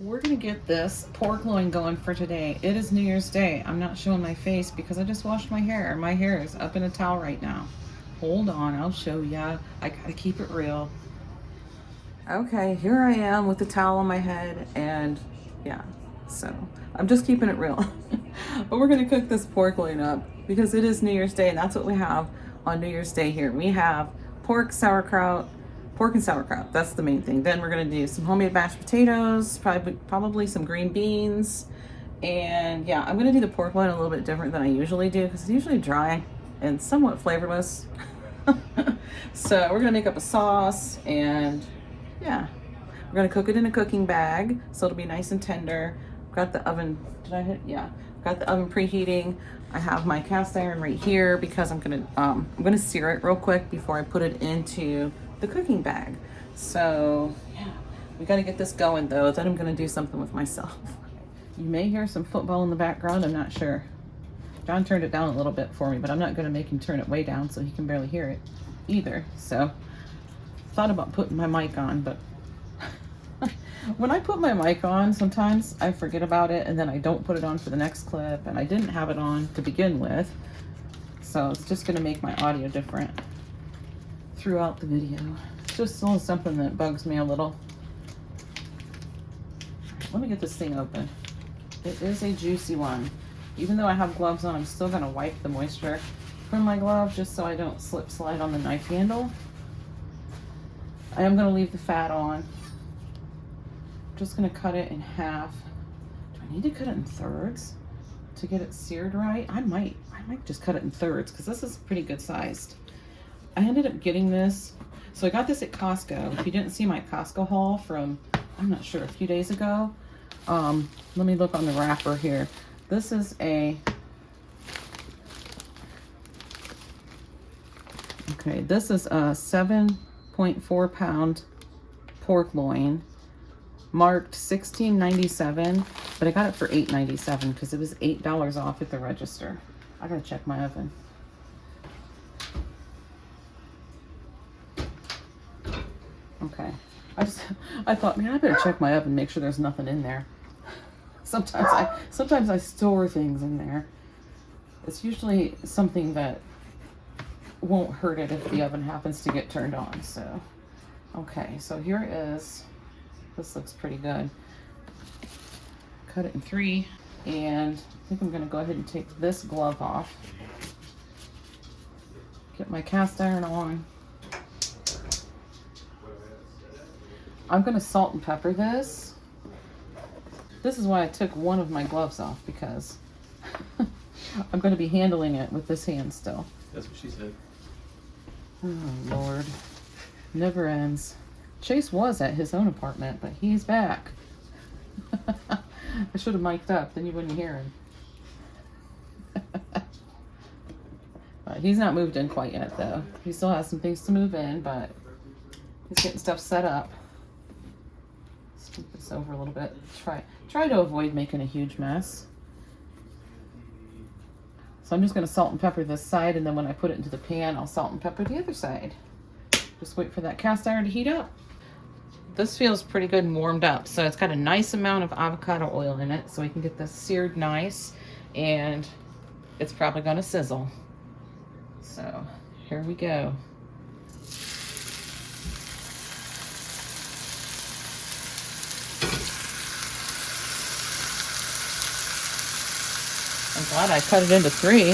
We're gonna get this pork loin going for today. It is New Year's Day. I'm not showing my face because I just washed my hair. My hair is up in a towel right now. Hold on, I'll show ya. I gotta keep it real. Okay, here I am with the towel on my head, and yeah, so I'm just keeping it real. But we're gonna cook this pork loin up because it is New Year's Day, and that's what we have on New Year's Day here. We have pork, sauerkraut, pork and sauerkraut. That's the main thing. Then we're gonna do some homemade mashed potatoes, probably some green beans, and yeah, I'm gonna do the pork loin a little bit different than I usually do because it's usually dry and somewhat flavorless. So we're gonna make up a sauce, and yeah, we're gonna cook it in a cooking bag so it'll be nice and tender. Got the oven, did I hit? Yeah, got the oven preheating. I have my cast iron right here because I'm gonna sear it real quick before I put it into the cooking bag. So yeah, we gotta get this going though. Then I'm gonna do something with myself. You may hear some football in the background, I'm not sure. John turned it down a little bit for me, but I'm not gonna make him turn it way down so he can barely hear it either. So thought about putting my mic on, but when I put my mic on, sometimes I forget about it and then I don't put it on for the next clip, and I didn't have it on to begin with. So it's just gonna make my audio different throughout the video. It's just a little something that bugs me a little. Let me get this thing open. It is a juicy one. Even though I have gloves on, I'm still gonna wipe the moisture from my gloves just so I don't slip slide on the knife handle. I am gonna leave the fat on. Just gonna cut it in half. Do I need to cut it in thirds to get it seared right? I might just cut it in thirds because this is pretty good sized. I ended up getting this, so I got this at Costco. If you didn't see my Costco haul from, I'm not sure, a few days ago. Let me look on the wrapper here. This is a, okay, this is a 7.4 pound pork loin, marked $16.97, but I got it for $8.97 because it was $8 off at the register. I gotta check my oven. Okay, I thought, man, I better check my oven, make sure there's nothing in there. Sometimes I store things in there. It's usually something that won't hurt it if the oven happens to get turned on. So, okay, so here is, this looks pretty good. Cut it in 3, and I think I'm gonna go ahead and take this glove off. Get my cast iron on. I'm gonna salt and pepper this. This is why I took one of my gloves off, because I'm gonna be handling it with this hand still. That's what she said. Oh Lord, never ends. Chase was at his own apartment, but he's back. I should have mic'd up, then you wouldn't hear him. He's not moved in quite yet though. He still has some things to move in, but he's getting stuff set up. Scoop this over a little bit. Try to avoid making a huge mess. So I'm just going to salt and pepper this side, and then when I put it into the pan, I'll salt and pepper the other side. Just wait for that cast iron to heat up. This feels pretty good and warmed up, so it's got a nice amount of avocado oil in it, so we can get this seared nice, and it's probably going to sizzle. So here we go. I'm glad I cut it into 3.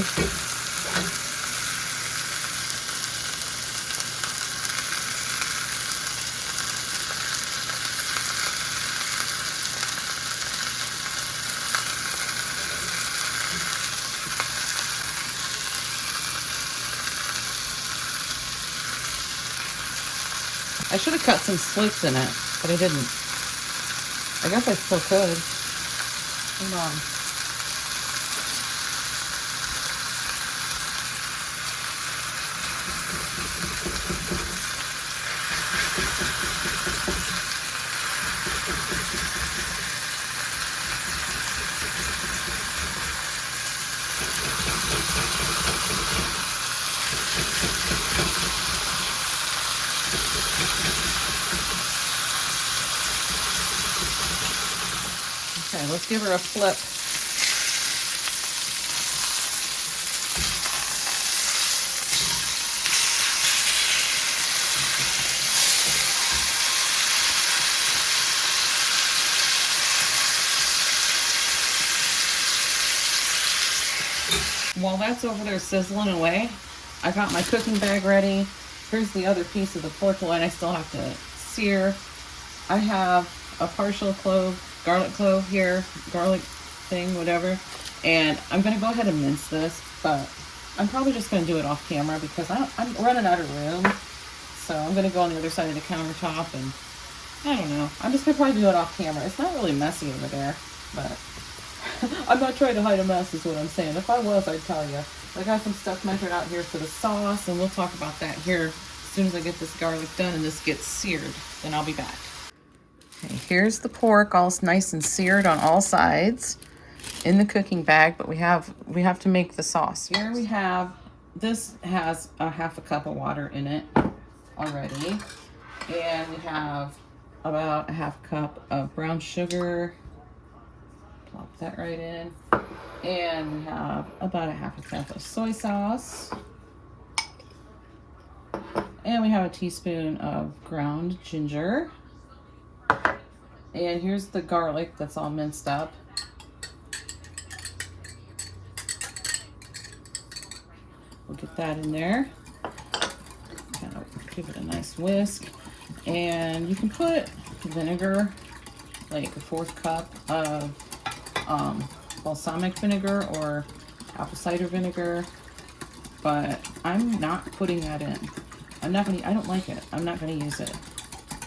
I should have cut some slits in it, but I didn't. I guess I still could. Hold on. Okay, let's give her a flip. While that's over there sizzling away, I got my cooking bag ready. Here's the other piece of the pork loin I still have to sear. I have a partial garlic clove here, garlic thing, whatever. And I'm gonna go ahead and mince this, but I'm probably just gonna do it off camera because I'm running out of room. So I'm gonna go on the other side of the countertop, and I don't know. I'm just gonna probably do it off camera. It's not really messy over there, but I'm not trying to hide a mess is what I'm saying. If I was, I'd tell you. I got some stuff measured out here for the sauce, and we'll talk about that here as soon as I get this garlic done and this gets seared. Then I'll be back. Okay, here's the pork all nice and seared on all sides in the cooking bag, but we have to make the sauce. Here we have, this has a half a cup of water in it already, and we have about a half cup of brown sugar. Plop that right in. And we have about a half a cup of soy sauce. And we have a teaspoon of ground ginger. And here's the garlic that's all minced up. We'll get that in there. Kind of give it a nice whisk. And you can put vinegar, like a 1/4 cup of balsamic vinegar or apple cider vinegar, but I'm not putting that in. I don't like it. I'm not gonna use it.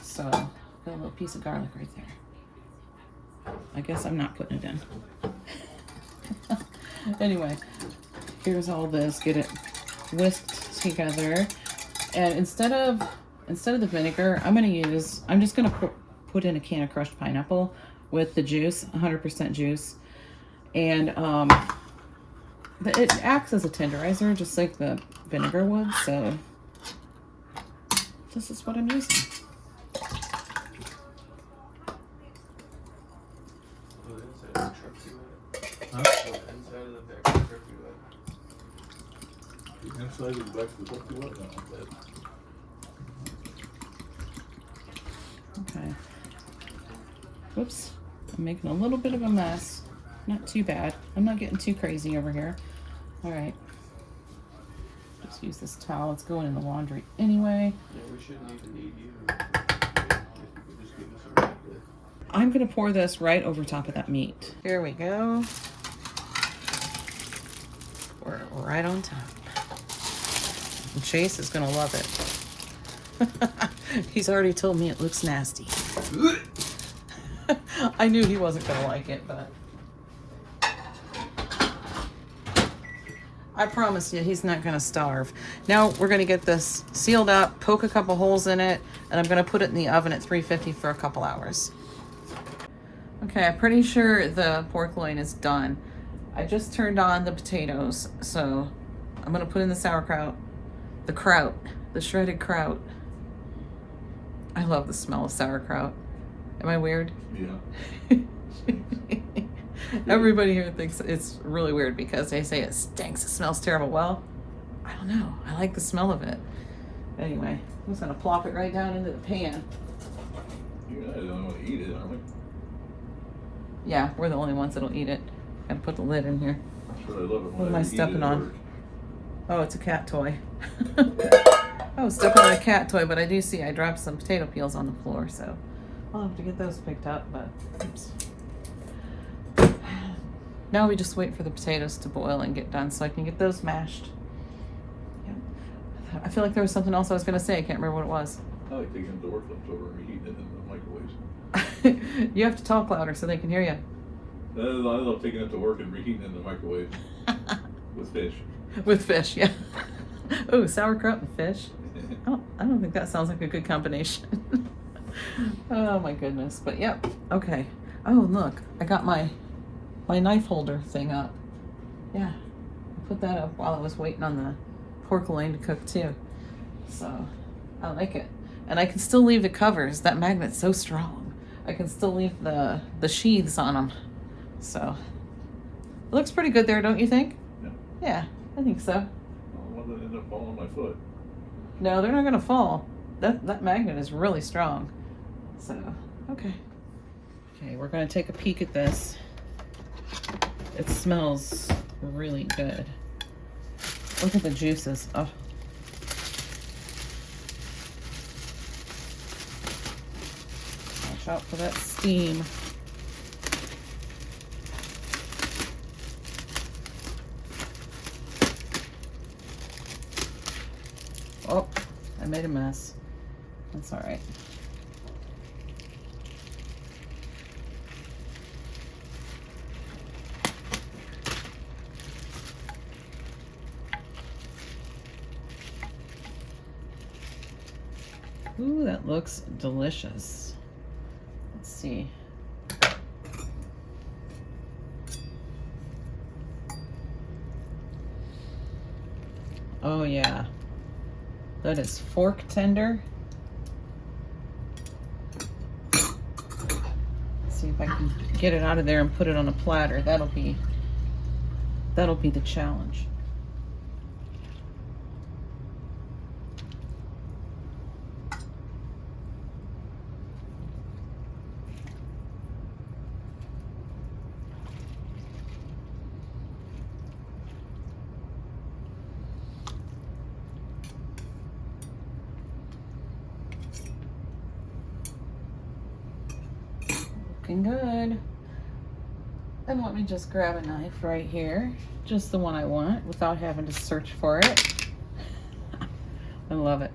So, got a little piece of garlic right there. I guess I'm not putting it in. Anyway, here's all this. Get it whisked together, and instead of the vinegar, I'm just gonna put in a can of crushed pineapple with the juice, 100% juice. And but it acts as a tenderizer just like the vinegar would, so this is what I'm using. Okay. Whoops. I'm making a little bit of a mess. Not too bad. I'm not getting too crazy over here. All right. Just use this towel. It's going in the laundry anyway. Yeah, we shouldn't even need you. I'm going to pour this right over top of that meat. Here we go. Pour it right on top. And Chase is going to love it. He's already told me it looks nasty. I knew he wasn't going to like it, but I promise you he's not going to starve. Now we're going to get this sealed up, poke a couple holes in it, and I'm going to put it in the oven at 350 for a couple hours. Okay, I'm pretty sure the pork loin is done. I just turned on the potatoes, so I'm going to put in the sauerkraut, the shredded kraut. I love the smell of sauerkraut. Am I weird? Yeah. Everybody here thinks it's really weird because they say it stinks, it smells terrible. Well, I don't know. I like the smell of it. Anyway, I'm just going to plop it right down into the pan. You guys don't want to eat it, aren't we? Yeah, we're the only ones that'll eat it. Gotta put the lid in here. That's what I love it. What am I stepping on? Oh, it's a cat toy. I was stepping on a cat toy, but I do see I dropped some potato peels on the floor, so I'll have to get those picked up, but oops. Now we just wait for the potatoes to boil and get done so I can get those mashed. Yeah. I feel like there was something else I was going to say. I can't remember what it was. I like taking them to work leftover and reheating it in the microwaves. You have to talk louder so they can hear you. I love taking it to work and reheating it in the microwave with fish. With fish, yeah. Oh, sauerkraut and fish. I don't think that sounds like a good combination. Oh my goodness. But yep. Okay. Oh, look. I got my knife holder thing up. Yeah. I put that up while I was waiting on the pork loin to cook too. So I like it. And I can still leave the covers. That magnet's so strong. I can still leave the sheaths on them. So it looks pretty good there, don't you think? Yeah. Yeah, I think so. I don't want to end up falling on my foot. No, they're not gonna fall. That magnet is really strong. So, okay. Okay, we're gonna take a peek at this. It smells really good. Look at the juices. Oh. Watch out for that steam. Oh, I made a mess. That's all right. Ooh, that looks delicious. Let's see. Oh yeah. That is fork tender. Let's see if I can get it out of there and put it on a platter. That'll be the challenge. Looking good. And let me just grab a knife right here. Just the one I want without having to search for it. I love it.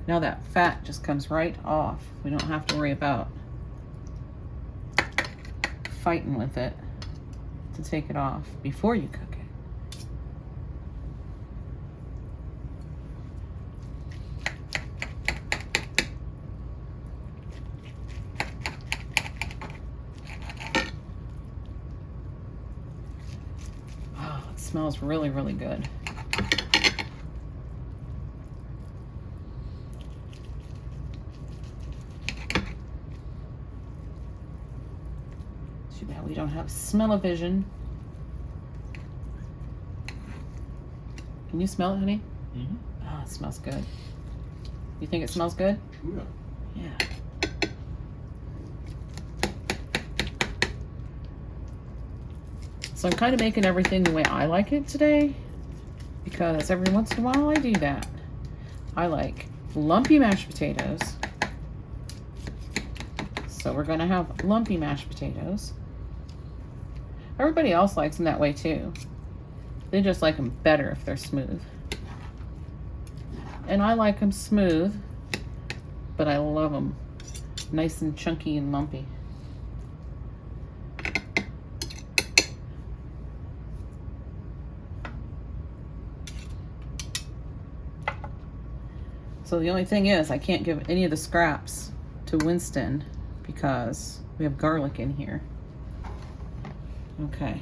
Now that fat just comes right off. We don't have to worry about fighting with it to take it off before you cook it. Oh, it smells really, really good. Too bad we don't have smell-o-vision. Can you smell it, honey? Mm-hmm. Oh, it smells good. You think it smells good? Yeah. Yeah. So I'm kind of making everything the way I like it today, because every once in a while I do that. I like lumpy mashed potatoes. So we're gonna have lumpy mashed potatoes. Everybody else likes them that way too. They just like them better if they're smooth. And I like them smooth, but I love them nice and chunky and lumpy. So the only thing is I can't give any of the scraps to Winston because we have garlic in here. Okay.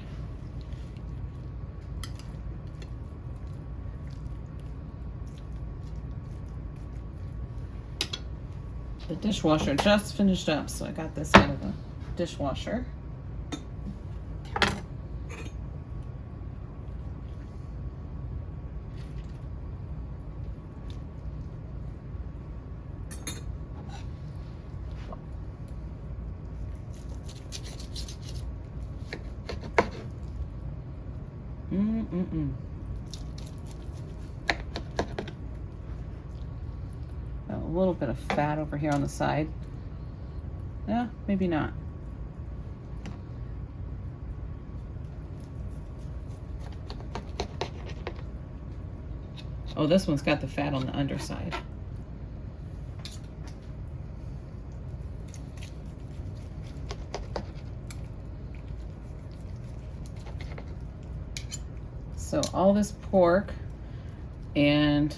The dishwasher just finished up, so I got this out of the dishwasher. A little bit of fat over here on the side. Yeah, maybe not. Oh, this one's got the fat on the underside. So all this pork, and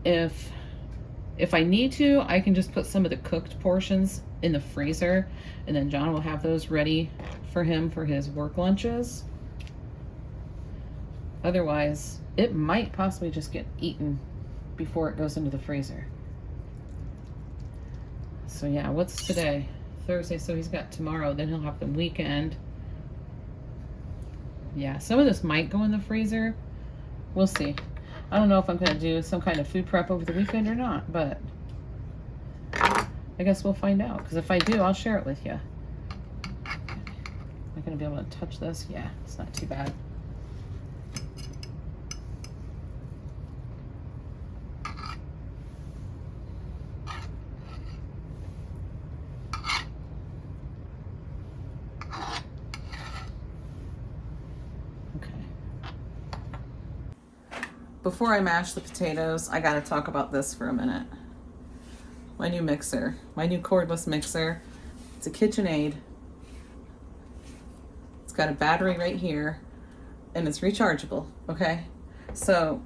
if I need to, I can just put some of the cooked portions in the freezer, and then John will have those ready for him for his work lunches. Otherwise, it might possibly just get eaten before it goes into the freezer. So yeah, what's today? Thursday, so he's got tomorrow, then he'll have the weekend. Yeah, some of this might go in the freezer. We'll see. I don't know if I'm going to do some kind of food prep over the weekend or not, but I guess we'll find out. Because if I do, I'll share it with you. Am I going to be able to touch this? Yeah, it's not too bad. Before I mash the potatoes, I gotta talk about this for a minute. My new mixer, my new cordless mixer. It's a KitchenAid. It's got a battery right here, and it's rechargeable, okay? So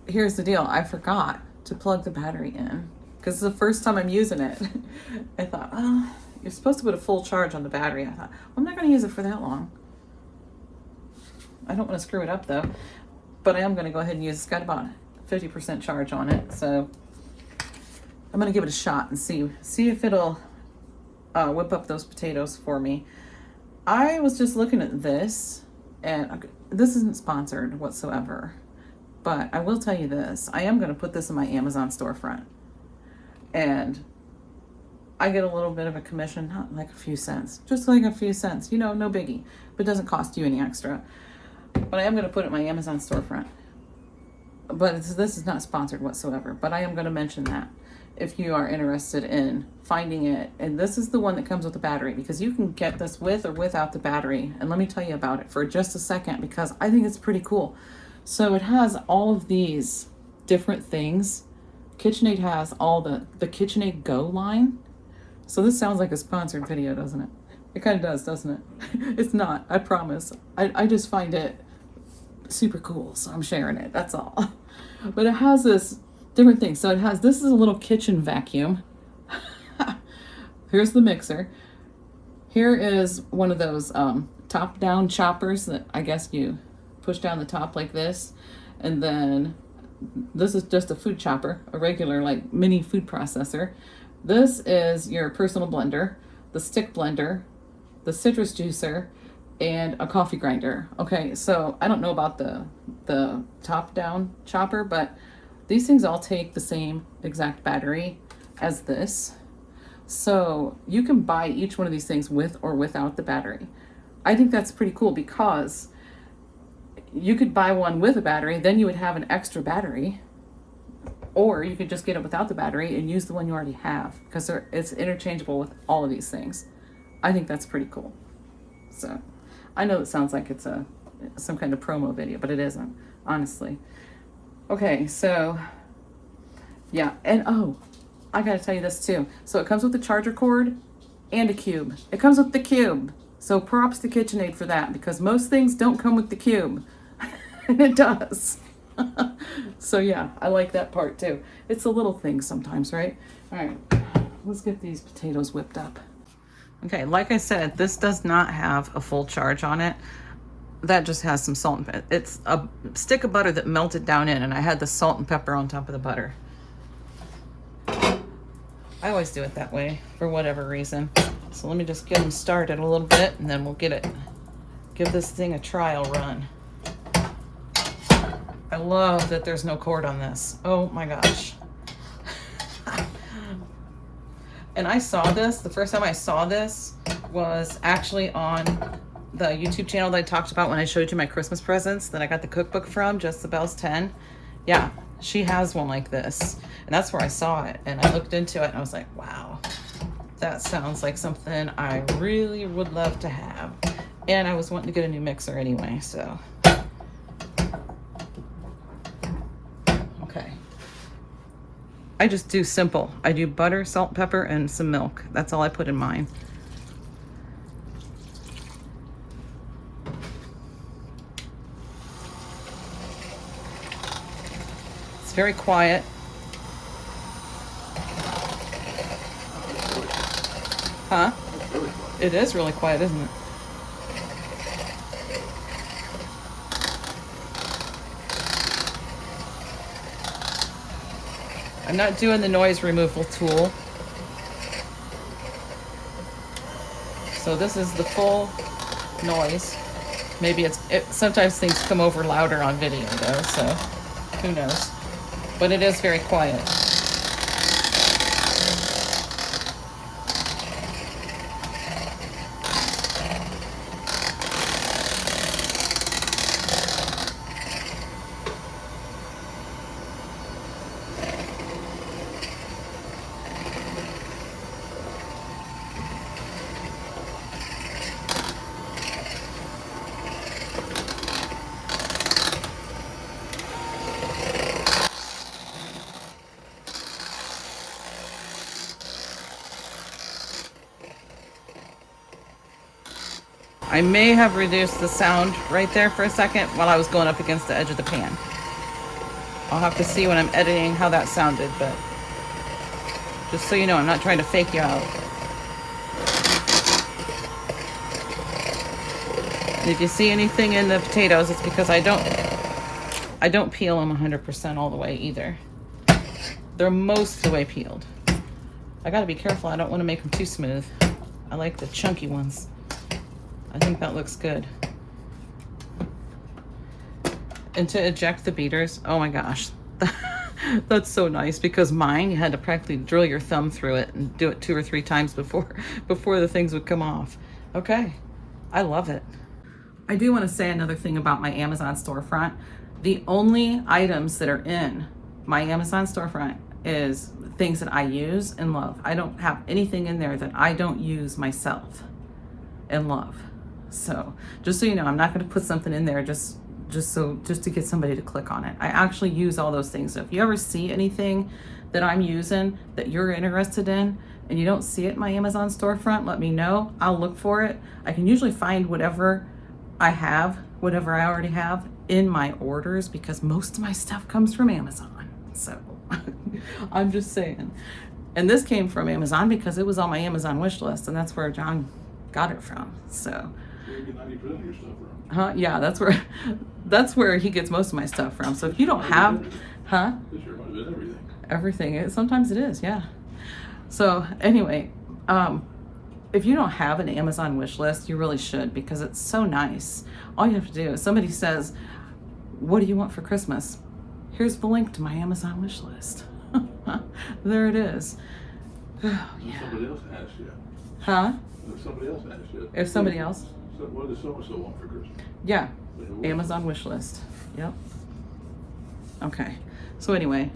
here's the deal. I forgot to plug the battery in, because it's the first time I'm using it. I thought, oh, you're supposed to put a full charge on the battery. I thought, well, I'm not gonna use it for that long. I don't wanna screw it up though. But I am going to go ahead and use, it's got about 50% charge on it. So I'm going to give it a shot and see if it'll whip up those potatoes for me. I was just looking at this, and this isn't sponsored whatsoever. But I will tell you this. I am going to put this in my Amazon storefront. And I get a little bit of a commission, not like a few cents, just like a few cents. You know, no biggie. But it doesn't cost you any extra. But I am going to put it in my Amazon storefront. But this is not sponsored whatsoever. But I am going to mention that if you are interested in finding it. And this is the one that comes with the battery, because you can get this with or without the battery. And let me tell you about it for just a second, because I think it's pretty cool. So it has all of these different things. KitchenAid has all the KitchenAid Go line. So this sounds like a sponsored video, doesn't it? It kind of does, doesn't it? It's not, I promise. I just find it super cool, so I'm sharing it, that's all. But it has this different thing. So it has, this is a little kitchen vacuum. Here's the mixer. Here is one of those top-down choppers that I guess you push down the top like this. And then this is just a food chopper, a regular like mini food processor. This is your personal blender, the stick blender, the citrus juicer, and a coffee grinder. Okay, so I don't know about the top-down chopper, but these things all take the same exact battery as this. So you can buy each one of these things with or without the battery. I think that's pretty cool, because you could buy one with a battery, then you would have an extra battery, or you could just get it without the battery and use the one you already have, because it's interchangeable with all of these things. I think that's pretty cool. So I know it sounds like it's some kind of promo video, but it isn't, honestly. Okay, so yeah, and oh, I gotta tell you this too. So it comes with the charger cord and a cube. It comes with the cube. So props to KitchenAid for that, because most things don't come with the cube. And it does. So yeah, I like that part too. It's a little thing sometimes, right? All right, let's get these potatoes whipped up. Okay, like I said, this does not have a full charge on it. That just has some salt and pepper. It's a stick of butter that melted down in, and I had the salt and pepper on top of the butter. I always do it that way for whatever reason. So let me just get them started a little bit, and then we'll give this thing a trial run. I love that there's no cord on this. Oh my gosh. And I saw this, the first time I saw this was actually on the YouTube channel that I talked about when I showed you my Christmas presents that I got the cookbook from, Just the Bells 10. Yeah, she has one like this. And that's where I saw it. And I looked into it and I was like, wow, that sounds like something I really would love to have. And I was wanting to get a new mixer anyway, so. Okay. I just do simple. I do butter, salt, pepper, and some milk. That's all I put in mine. It's very quiet. Huh? It is really quiet, isn't it? I'm not doing the noise removal tool. So this is the full noise. Maybe sometimes things come over louder on video though, so who knows. But it is very quiet. I may have reduced the sound right there for a second while I was going up against the edge of the pan. I'll have to see when I'm editing how that sounded, but just so you know, I'm not trying to fake you out. And if you see anything in the potatoes, it's because I don't peel them 100% all the way either. They're most of the way peeled. I gotta be careful, I don't want to make them too smooth. I like the chunky ones. I think that looks good. And to eject the beaters, oh my gosh, that's so nice, because mine, you had to practically drill your thumb through it and do it 2 or 3 times before the things would come off. Okay, I love it. I do want to say another thing about my Amazon storefront. The only items that are in my Amazon storefront is things that I use and love. I don't have anything in there that I don't use myself and love. So just so you know, I'm not going to put something in there just to get somebody to click on it. I actually use all those things. So if you ever see anything that I'm using that you're interested in and you don't see it in my Amazon storefront, let me know. I'll look for it. I can usually find whatever I already have in my orders, because most of my stuff comes from Amazon. So I'm just saying. And this came from Amazon because it was on my Amazon wish list, and that's where John got it from. So You get 90% of your stuff from. yeah, that's where he gets most of my stuff from. So if you don't have, This year might have been everything, sometimes it is, yeah. So anyway, if you don't have an Amazon wish list, you really should, because it's so nice. All you have to do is, somebody says, what do you want for Christmas? Here's the link to my Amazon wish list. There it is. Oh, yeah. Somebody else asked you. Huh? If somebody else asked you. If somebody else? So what does so-and-so want for Christmas? Yeah. Amazon wish list. Yep. Okay. So anyway,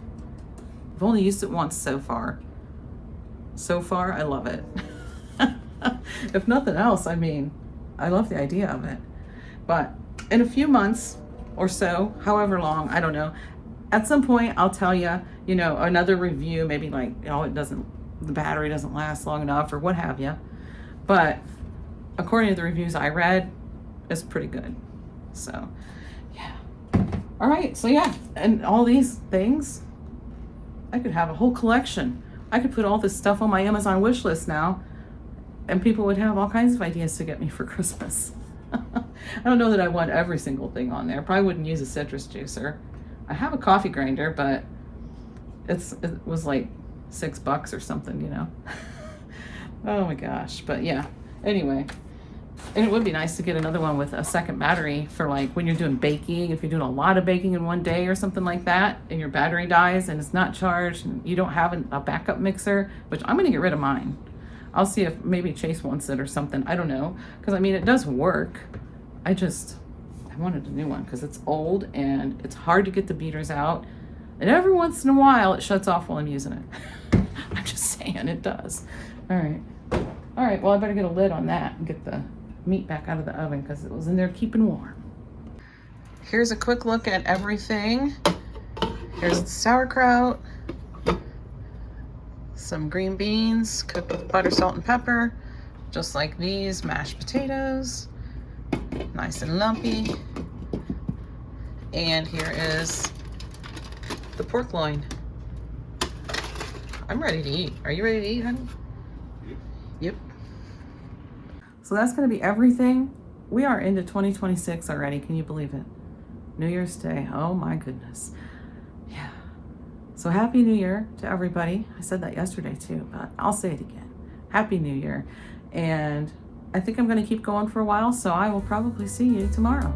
I've only used it once so far. So far, I love it. If nothing else, I mean, I love the idea of it. But in a few months or so, however long, I don't know, at some point I'll tell you, another review, maybe like, the battery doesn't last long enough or what have you. But according to the reviews I read, it's pretty good. So, yeah. All right, so yeah, and all these things, I could have a whole collection. I could put all this stuff on my Amazon wish list now, and people would have all kinds of ideas to get me for Christmas. I don't know that I want every single thing on there. Probably wouldn't use a citrus juicer. I have a coffee grinder, but it was like $6 or something, Oh my gosh. But yeah, anyway. And it would be nice to get another one with a second battery for like when you're doing baking, if you're doing a lot of baking in one day or something like that, and your battery dies and it's not charged and you don't have a backup mixer, which I'm going to get rid of mine. I'll see if maybe Chase wants it or something. I don't know. Because I mean, it does work. I wanted a new one because it's old and it's hard to get the beaters out. And every once in a while it shuts off while I'm using it. I'm just saying it does. All right. Well, I better get a lid on that and get the meat back out of the oven because it was in there keeping warm. Here's a quick look at everything. Here's the sauerkraut, some green beans cooked with butter, salt, and pepper, just like these, mashed potatoes, nice and lumpy. And here is the pork loin. I'm ready to eat. Are you ready to eat, honey? Yep. So that's going to be everything. We are into 2026 already. Can you believe it? New Year's Day. Oh my goodness. Yeah. So Happy New Year to everybody. I said that yesterday too, but I'll say it again. Happy New Year. And I think I'm going to keep going for a while, so I will probably see you tomorrow.